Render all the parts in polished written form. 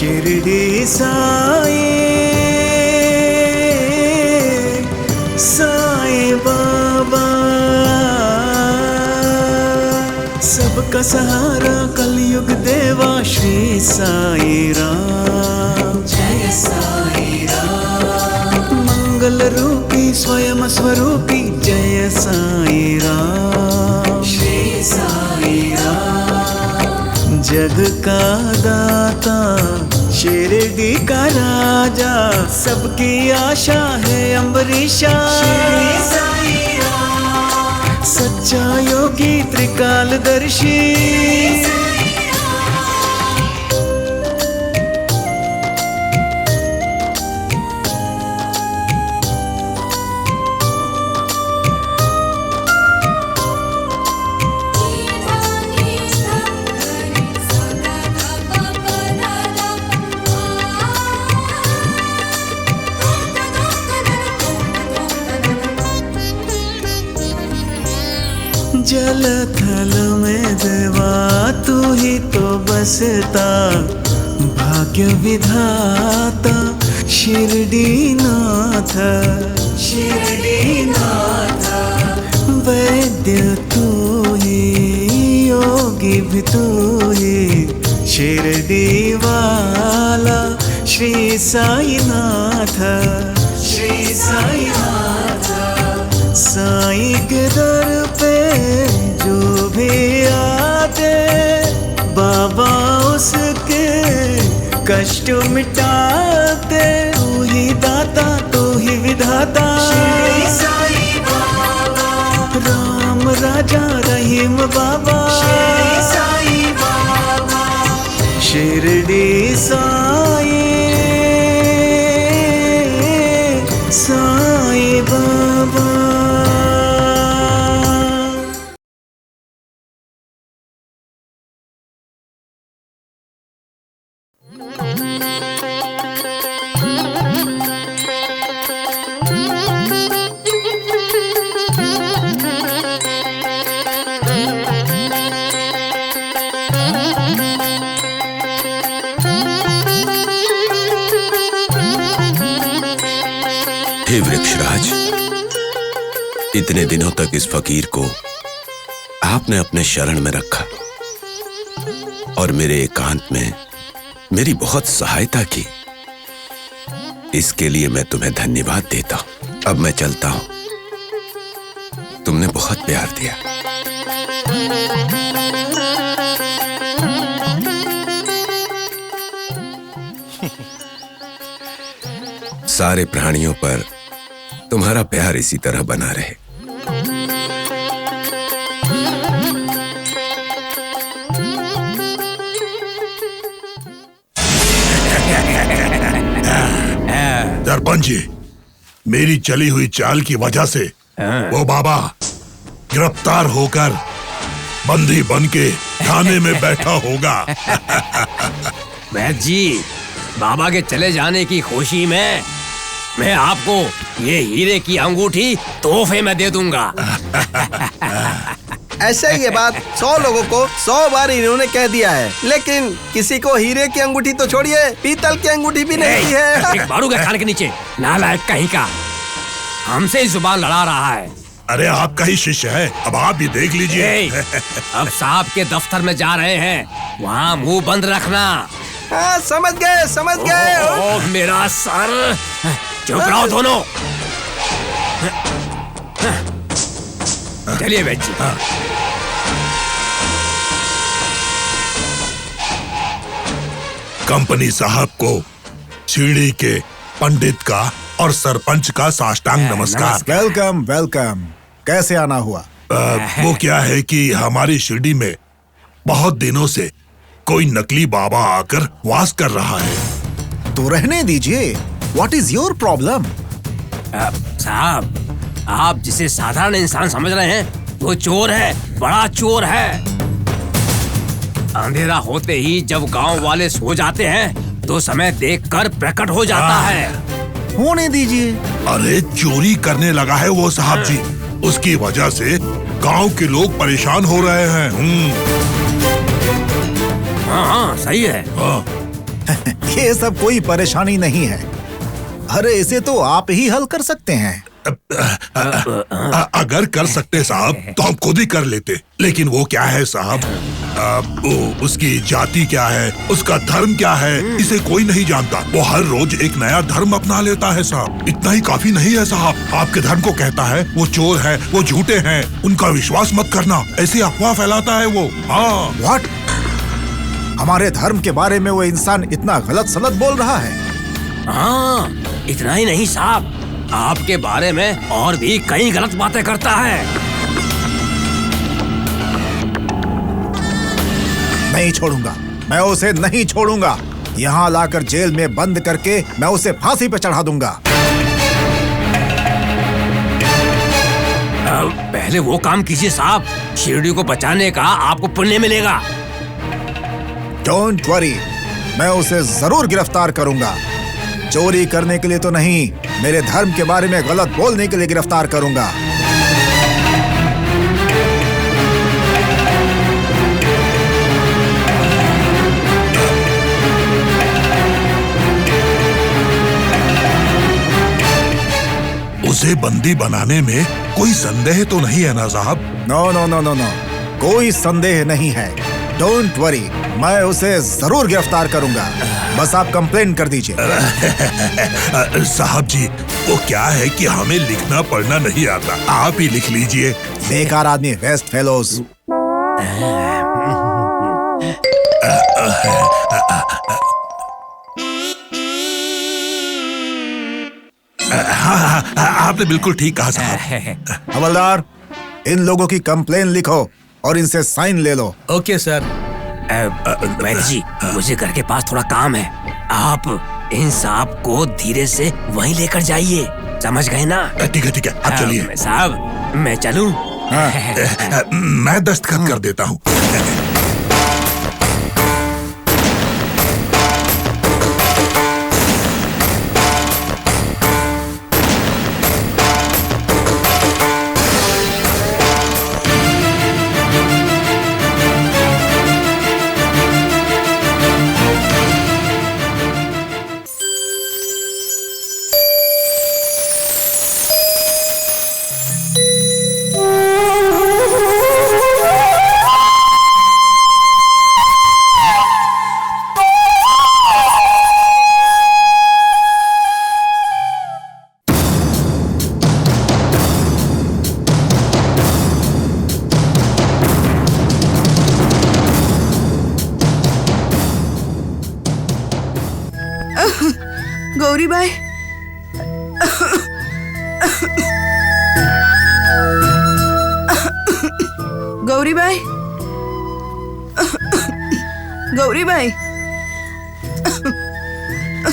शिरडी साई साई बाबा, सबका सहारा कलयुग देवा श्री साई राम। जय साई राम। मंगल रूपी स्वयं स्वरूपी जय साई राम। श्री साई राम। जग का दाता शिरडी का राजा, सबकी आशा है अम्बरीशा। श्री साई राम। सच्चा योगी त्रिकालदर्शी, जल थल में देवा तू ही तो बसता, भाग्य विधाता शिरडी नाथ। शिरडी नाथ। वैद्य तू ही, योगी भी तू ही, शिरडी वाला श्री साई नाथ। श्री साई नाथ। साई के दर पे जो भी आते, बाबा उसके कष्ट मिटाते। तू ही दाता तू ही विधाता, श्री साई बाबा। राम राजा रहीम बाबा। श्री साई बाबा। शिरडी साई साई बाबा। हे वृक्षराज, इतने दिनों तक इस फकीर को आपने अपने शरण में रखा और मेरे एकांत में मेरी बहुत सहायता की। इसके लिए मैं तुम्हें धन्यवाद देता हूं। अब मैं चलता हूं। तुमने बहुत प्यार दिया। सारे प्राणियों पर तुम्हारा प्यार इसी तरह बना रहे। सरपंच जी, मेरी चली हुई चाल की वजह से वो बाबा गिरफ्तार होकर बंदी बन के थाने में बैठा होगा। वैद्य जी, बाबा के चले जाने की खुशी में मैं आपको ये हीरे की अंगूठी तोहफे में दे दूंगा। ऐसे ही ये बात 100 लोगों को 100 बार इन्होंने कह दिया है, लेकिन किसी को हीरे की अंगूठी तो छोड़िए, पीतल की अंगूठी भी नहीं है। मारूंगा कान के नीचे, नालायक कहीं का। हमसे ही जुबान लड़ा रहा है। अरे आपका ही शिष्य है, अब आप भी देख लीजिए। अब साहब के दफ्तर में जा रहे हैं, वहाँ मुंह बंद रखना। हाँ, समझ गए समझ गए। ओ मेरा सर, चुप रहो दोनों। चलिए वैद्य जी। कंपनी साहब को शिरडी के पंडित का और सरपंच का साष्टांग नमस्कार। Welcome welcome. कैसे आना हुआ? वो क्या है कि हमारी शिरडी में बहुत दिनों से कोई नकली बाबा आकर वास कर रहा है। तो रहने दीजिए। What is your problem? साहब, आप जिसे साधारण इंसान समझ रहे हैं, वो चोर है, बड़ा चोर है। अंधेरा होते ही जब गांव वाले सो जाते हैं, तो समय देखकर प्रकट हो जाता है। होने दीजिए। अरे चोरी करने लगा है वो साहब जी, उसकी वजह से गांव के लोग परेशान हो रहे हैं। हाँ हाँ सही है। हाँ। ये सब कोई परेशानी नहीं है। अरे इसे तो आप ही हल कर सकते हैं। अगर कर सकते साहब तो हम खुद ही कर लेते, लेकिन वो क्या है साहब, उसकी जाति क्या है, उसका धर्म क्या है, इसे कोई नहीं जानता। वो हर रोज एक नया धर्म अपना लेता है साहब। इतना ही काफी नहीं है साहब। आपके धर्म को कहता है वो चोर है, वो झूठे हैं, उनका विश्वास मत करना, ऐसी अफवाह फैलाता है वो। हाँ। व्हाट? हमारे धर्म के बारे में वो इंसान इतना गलत सलत बोल रहा है? हाँ, इतना ही नहीं साहब, आपके बारे में और भी कई गलत बातें करता है। नहीं छोड़ूंगा, मैं उसे नहीं छोड़ूंगा। यहाँ लाकर जेल में बंद करके मैं उसे फांसी पे चढ़ा दूंगा। पहले वो काम कीजिए साहब, शिरडी को बचाने का आपको पुण्य मिलेगा। डोंट वरी, मैं उसे जरूर गिरफ्तार करूंगा। चोरी करने के लिए तो नहीं, मेरे धर्म के बारे में गलत बोलने के लिए गिरफ्तार करूंगा। उसे बंदी बनाने में कोई संदेह तो नहीं है ना साहब? No no no no no, कोई संदेह नहीं है। डोंट वरी, मैं उसे जरूर गिरफ्तार करूंगा। बस आप कंप्लेन कर दीजिए। साहब जी, वो क्या है कि हमें लिखना पढ़ना नहीं आता, आप ही लिख लीजिए। बेकार आदमी, वेस्ट फेलोज। हाँ, आपने बिल्कुल ठीक कहा साहब। हवलदार, इन लोगों की कंप्लेन लिखो और इनसे साइन ले लो। Okay sir. वैद्य जी, मुझे घर के पास थोड़ा काम है, आप इन सांप को धीरे से वहीं लेकर जाइए, समझ गए ना? ठीक है ठीक है, आप चलिए। साहब, मैं चलूं? मैं दस्तखत कर देता हूँ। Gauri by, Gauri by, Gauri by.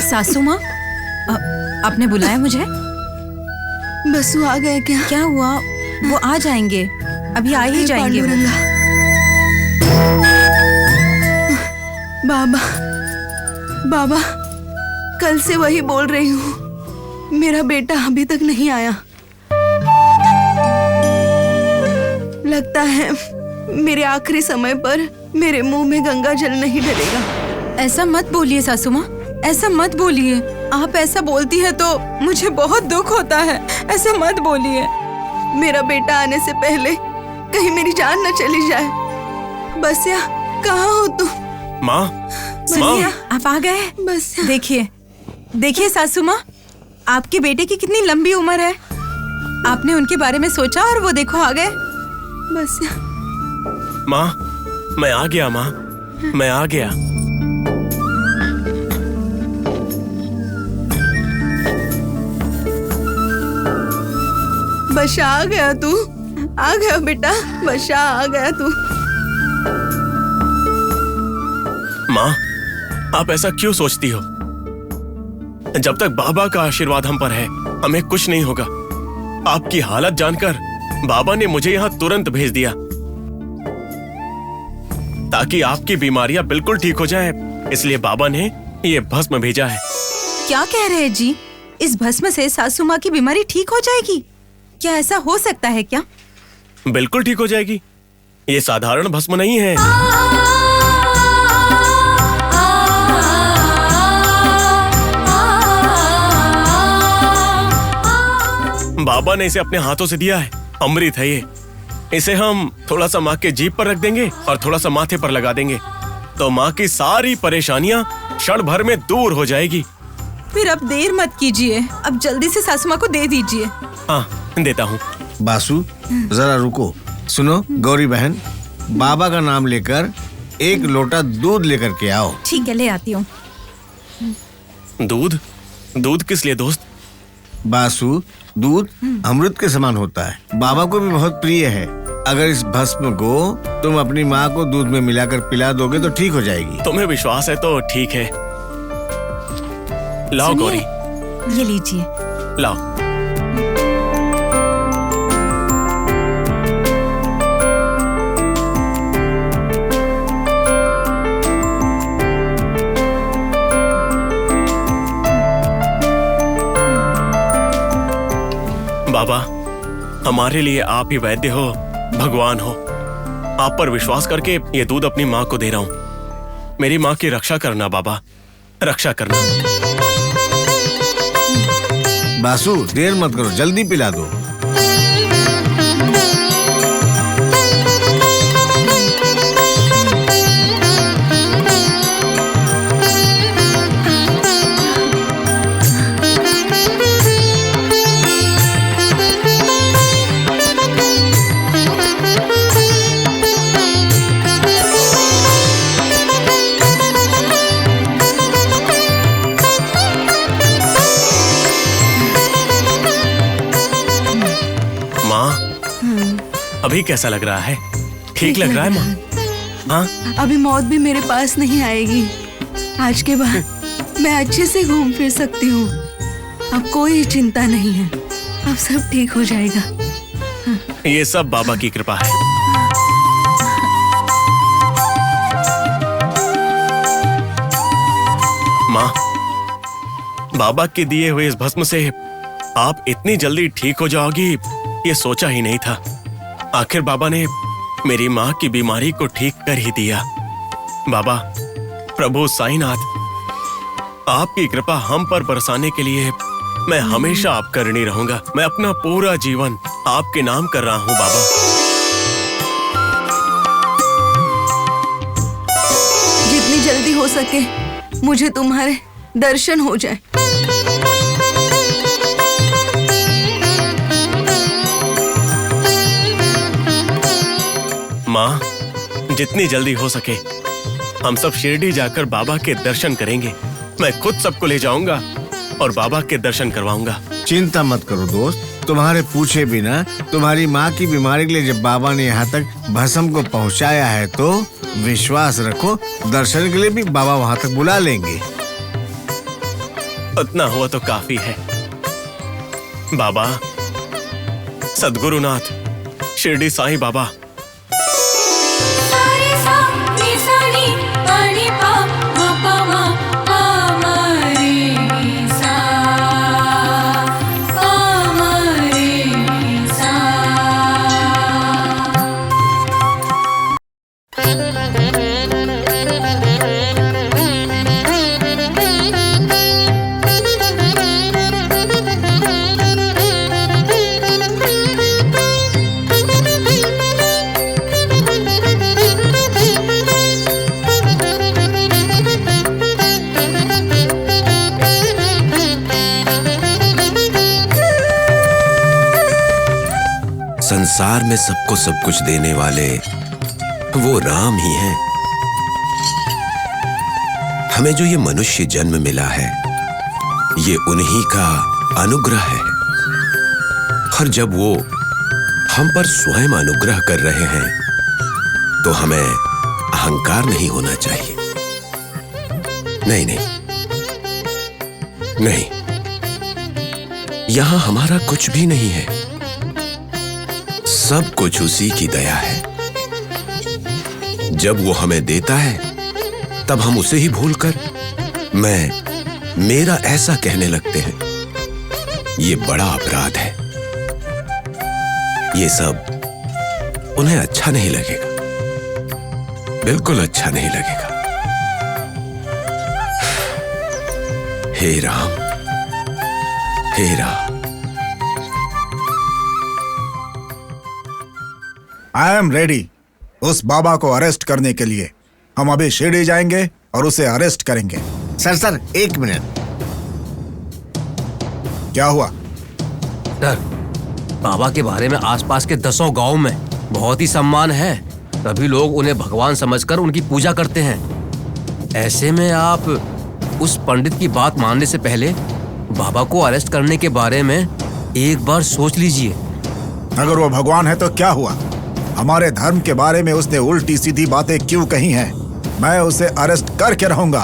सासू माँ, आपने बुलाया मुझे? बसु आ गए क्या? क्या हुआ? वो आ जाएंगे, अभी आ ही जाएंगे वो। बाबा, बाबा, कल से वही बोल रही हूँ, मेरा बेटा अभी तक नहीं आया। लगता है मेरे आखिरी समय पर मेरे मुंह में गंगा जल नहीं डलेगा। ऐसा मत बोलिए सासू माँ, ऐसा मत बोलिए। आप ऐसा बोलती है तो मुझे बहुत दुख होता है, ऐसा मत बोलिए। मेरा बेटा आने से पहले कहीं मेरी जान न चली जाए। बसिया, कहाँ हो तुम? माँ, बसिया, आप आ गए? बसिया, देखिए देखिए सासू माँ, आपके बेटे की कितनी लंबी उम्र है। आपने उनके बारे में सोचा और वो देखो आ गए। बसिया। माँ, मैं आ गया माँ, मैं आ गया। बशा आ गया तू, आ गया बेटा, बशा आ गया तू। माँ, आप ऐसा क्यों सोचती हो? जब तक बाबा का आशीर्वाद हम पर है, हमें कुछ नहीं होगा। आपकी हालत जानकर बाबा ने मुझे यहाँ तुरंत भेज दिया ताकि आपकी बीमारियां बिल्कुल ठीक हो जाए, इसलिए बाबा ने ये भस्म भेजा है। क्या कह रहे हैं जी? इस भस्म से सासू माँ की बीमारी ठीक हो जाएगी? क्या ऐसा हो सकता है क्या? बिल्कुल ठीक हो जाएगी। ये साधारण भस्म नहीं है। बाबा ने इसे अपने हाथों से दिया है, अमृत है ये। इसे हम थोड़ा सा माँ के जीभ पर रख देंगे और थोड़ा सा माथे पर लगा देंगे, तो माँ की सारी परेशानियाँ क्षण भर में दूर हो जाएगी। फिर अब देर मत कीजिए, अब जल्दी से सासू माँ को दे दीजिए। हाँ, देता हूँ। बासु, जरा रुको। सुनो गौरी बहन, बाबा का नाम लेकर एक लोटा दूध लेकर के आओ। ठीक है, ले आती हूँ। दूध? दूध किस लिए दोस्त? बासु, दूध अमृत के समान होता है, बाबा को भी बहुत प्रिय है। अगर इस भस्म को तुम अपनी माँ को दूध में मिलाकर पिला दोगे तो ठीक हो जाएगी। तुम्हें विश्वास है तो ठीक है। लाओ गौरी, ये लीजिए। लाओ। बाबा, हमारे लिए आप ही वैद्य हो, भगवान हो। आप पर विश्वास करके ये दूध अपनी माँ को दे रहा हूँ। मेरी माँ की रक्षा करना बाबा, रक्षा करना। बासु, देर मत करो, जल्दी पिला दो। अभी कैसा लग रहा है? ठीक लग रहा है माँ? हाँ? अभी मौत भी मेरे पास नहीं आएगी। आज के बाद मैं अच्छे से घूम फिर सकती हूँ। अब कोई चिंता नहीं है, अब सब ठीक हो जाएगा। ये सब बाबा की कृपा है। माँ, बाबा के दिए हुए इस भस्म से आप इतनी जल्दी ठीक हो जाओगी, ये सोचा ही नहीं था। आखिर बाबा ने मेरी माँ की बीमारी को ठीक कर ही दिया। बाबा, प्रभु साईनाथ, आपकी कृपा हम पर बरसाने के लिए मैं हमेशा आपका ऋणी रहूंगा। मैं अपना पूरा जीवन आपके नाम कर रहा हूँ बाबा। जितनी जल्दी हो सके मुझे तुम्हारे दर्शन हो जाए। माँ, जितनी जल्दी हो सके हम सब शिरडी जाकर बाबा के दर्शन करेंगे। मैं खुद सबको ले जाऊंगा और बाबा के दर्शन करवाऊंगा। चिंता मत करो दोस्त, तुम्हारे पूछे बिना तुम्हारी माँ की बीमारी के लिए जब बाबा ने यहाँ तक भस्म को पहुँचाया है तो विश्वास रखो, दर्शन के लिए भी बाबा वहाँ तक बुला लेंगे। उतना हुआ तो काफी है। बाबा, सद्गुरुनाथ, शिरडी साईं बाबा, संसार में सबको सब कुछ देने वाले वो राम ही हैं। हमें जो ये मनुष्य जन्म मिला है, ये उन्हीं का अनुग्रह है। और जब वो हम पर स्वयं अनुग्रह कर रहे हैं तो हमें अहंकार नहीं होना चाहिए। नहीं नहीं नहीं, यहां हमारा कुछ भी नहीं है, सब कुछ उसी की दया है। जब वो हमें देता है तब हम उसे ही भूलकर मैं मेरा ऐसा कहने लगते हैं। ये बड़ा अपराध है। ये सब उन्हें अच्छा नहीं लगेगा, बिल्कुल अच्छा नहीं लगेगा। हे राम, हे राम, आई एम रेडी उस बाबा को अरेस्ट करने के लिए। हम अभी शिरडी जाएंगे और उसे अरेस्ट करेंगे। सर एक मिनट। क्या हुआ? सर, बाबा के बारे में आसपास के 10 गांव में बहुत ही सम्मान है। सभी लोग उन्हें भगवान समझकर उनकी पूजा करते हैं। ऐसे में आप उस पंडित की बात मानने से पहले बाबा को अरेस्ट करने के बारे में एक बार सोच लीजिए। अगर वो भगवान है तो क्या हुआ? हमारे धर्म के बारे में उसने उल्टी सीधी बातें क्यों कही हैं? मैं उसे अरेस्ट करके रहूंगा।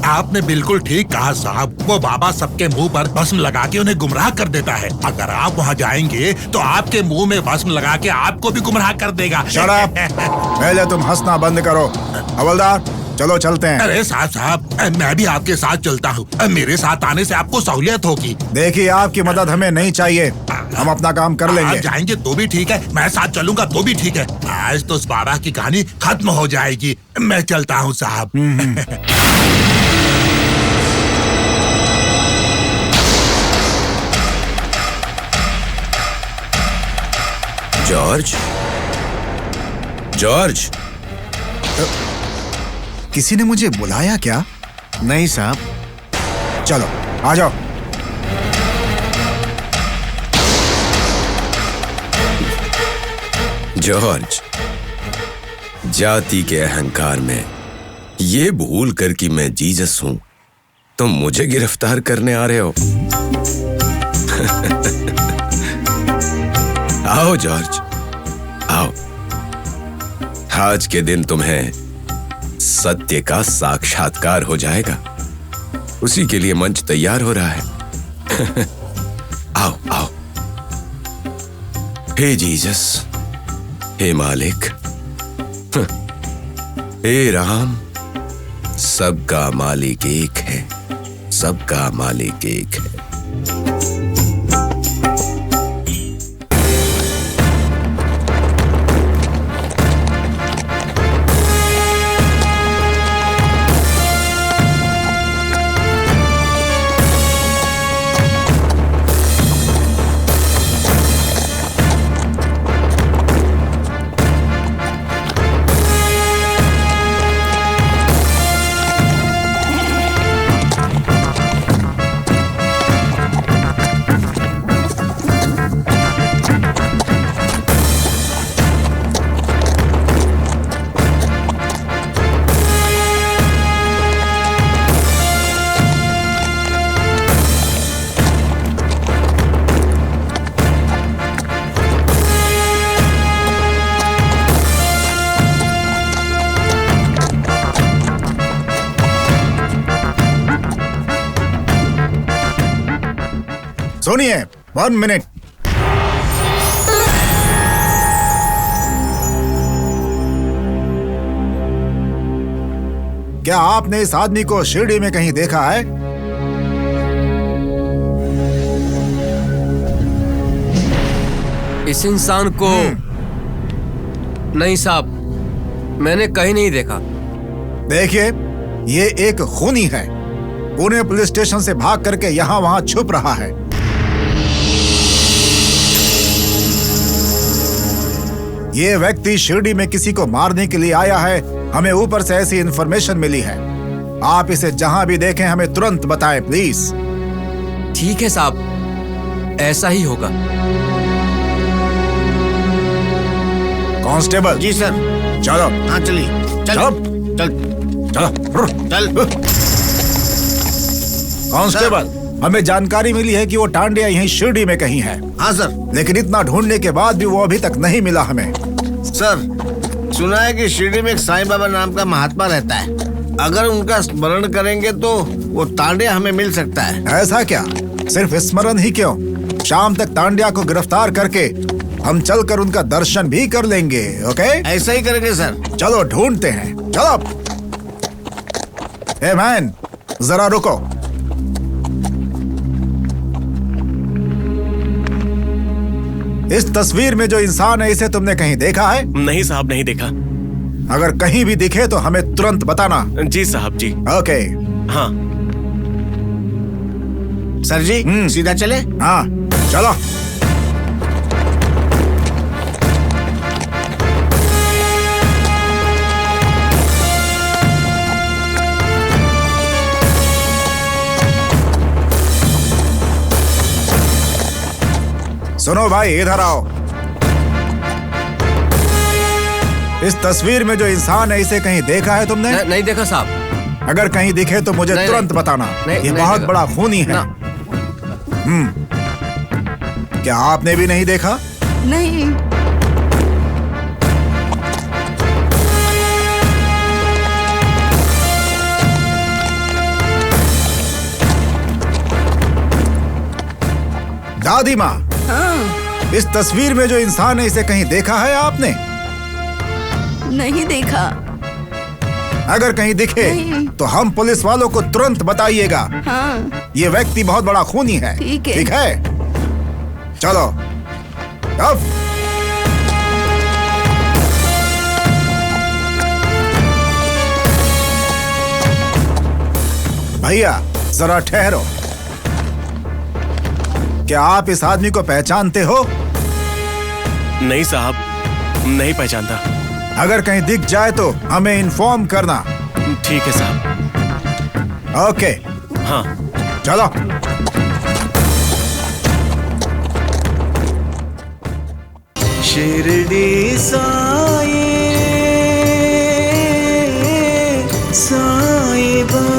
आपने बिल्कुल ठीक कहा साहब। वो बाबा सबके मुंह पर भस्म लगा के उन्हें गुमराह कर देता है। अगर आप वहाँ जाएंगे तो आपके मुंह में भस्म लगा के आपको भी गुमराह कर देगा। Shut up! पहले तुम हंसना बंद करो। हवलदार, चलो चलते हैं। अरे साहब, मैं भी आपके साथ चलता हूँ। मेरे साथ आने से आपको सहूलियत होगी। देखिए, आपकी मदद हमें नहीं चाहिए। हम अपना काम कर लेंगे। आप जाएंगे तो भी ठीक है, मैं साथ चलूंगा तो भी ठीक है। आज तो उस बाबा की कहानी खत्म हो जाएगी। मैं चलता हूँ साहब। जॉर्ज, जॉर्ज, किसी ने मुझे बुलाया क्या? नहीं साहब। चलो आ जाओ। जॉर्ज, जाति के अहंकार में ये भूल कर कि मैं जीसस हूं, तुम मुझे गिरफ्तार करने आ रहे हो। आओ जॉर्ज, आओ। आज के दिन तुम्हें सत्य का साक्षात्कार हो जाएगा। उसी के लिए मंच तैयार हो रहा है। आओ आओ। हे जीसस, हे मालिक, हे राम, सबका मालिक एक है, सबका मालिक एक है। सुनिए, 1 मिनट। क्या आपने इस आदमी को शिरडी में कहीं देखा है? इस इंसान को नहीं साहब, मैंने कहीं नहीं देखा। देखिए, ये एक खूनी है। पुणे पुलिस स्टेशन से भाग करके यहाँ वहाँ छुप रहा है। ये व्यक्ति शिरडी में किसी को मारने के लिए आया है। हमें ऊपर से ऐसी इन्फॉर्मेशन मिली है। आप इसे जहां भी देखें हमें तुरंत बताएं प्लीज। ठीक है साहब, ऐसा ही होगा। कांस्टेबल। जी सर। चलो। हाँ चलिए। चलो। चलो। कांस्टेबल, हमें जानकारी मिली है कि वो टांडिया यहीं शिरडी में कहीं है। हाँ सर। लेकिन इतना ढूंढने के बाद भी वो अभी तक नहीं मिला हमें। सर, सुना है कि शिरडी में एक साईं बाबा नाम का महात्मा रहता है। अगर उनका स्मरण करेंगे तो वो तांडिया हमें मिल सकता है। ऐसा क्या? सिर्फ स्मरण ही क्यों, शाम तक तांडिया को गिरफ्तार करके हम चलकर उनका दर्शन भी कर लेंगे। ओके, ऐसा ही करेंगे सर। चलो ढूंढते हैं। चलो। ए मैन, जरा रुको। इस तस्वीर में जो इंसान है, इसे तुमने कहीं देखा है? नहीं साहब, नहीं देखा। अगर कहीं भी दिखे तो हमें तुरंत बताना। जी साहब, जी। ओके। हाँ सर जी, सीधा चले। हाँ चलो। सुनो भाई, इधर आओ। इस तस्वीर में जो इंसान है, इसे कहीं देखा है तुमने? नहीं देखा साहब। अगर कहीं दिखे तो मुझे तुरंत बताना। ये बहुत बड़ा खूनी है। क्या आपने भी नहीं देखा? नहीं। दादी माँ, हाँ। इस तस्वीर में जो इंसान है, इसे कहीं देखा है आपने? नहीं देखा। अगर कहीं दिखे तो हम पुलिस वालों को तुरंत बताइएगा। हाँ। ये व्यक्ति बहुत बड़ा खूनी है। ठीक है। ठीक है, चलो अब। भैया जरा ठहरो। क्या आप इस आदमी को पहचानते हो? नहीं साहब, नहीं पहचानता। अगर कहीं दिख जाए तो हमें इन्फॉर्म करना। ठीक है साहब। ओके। हाँ चलो। शिरडी साई, साई बाबा।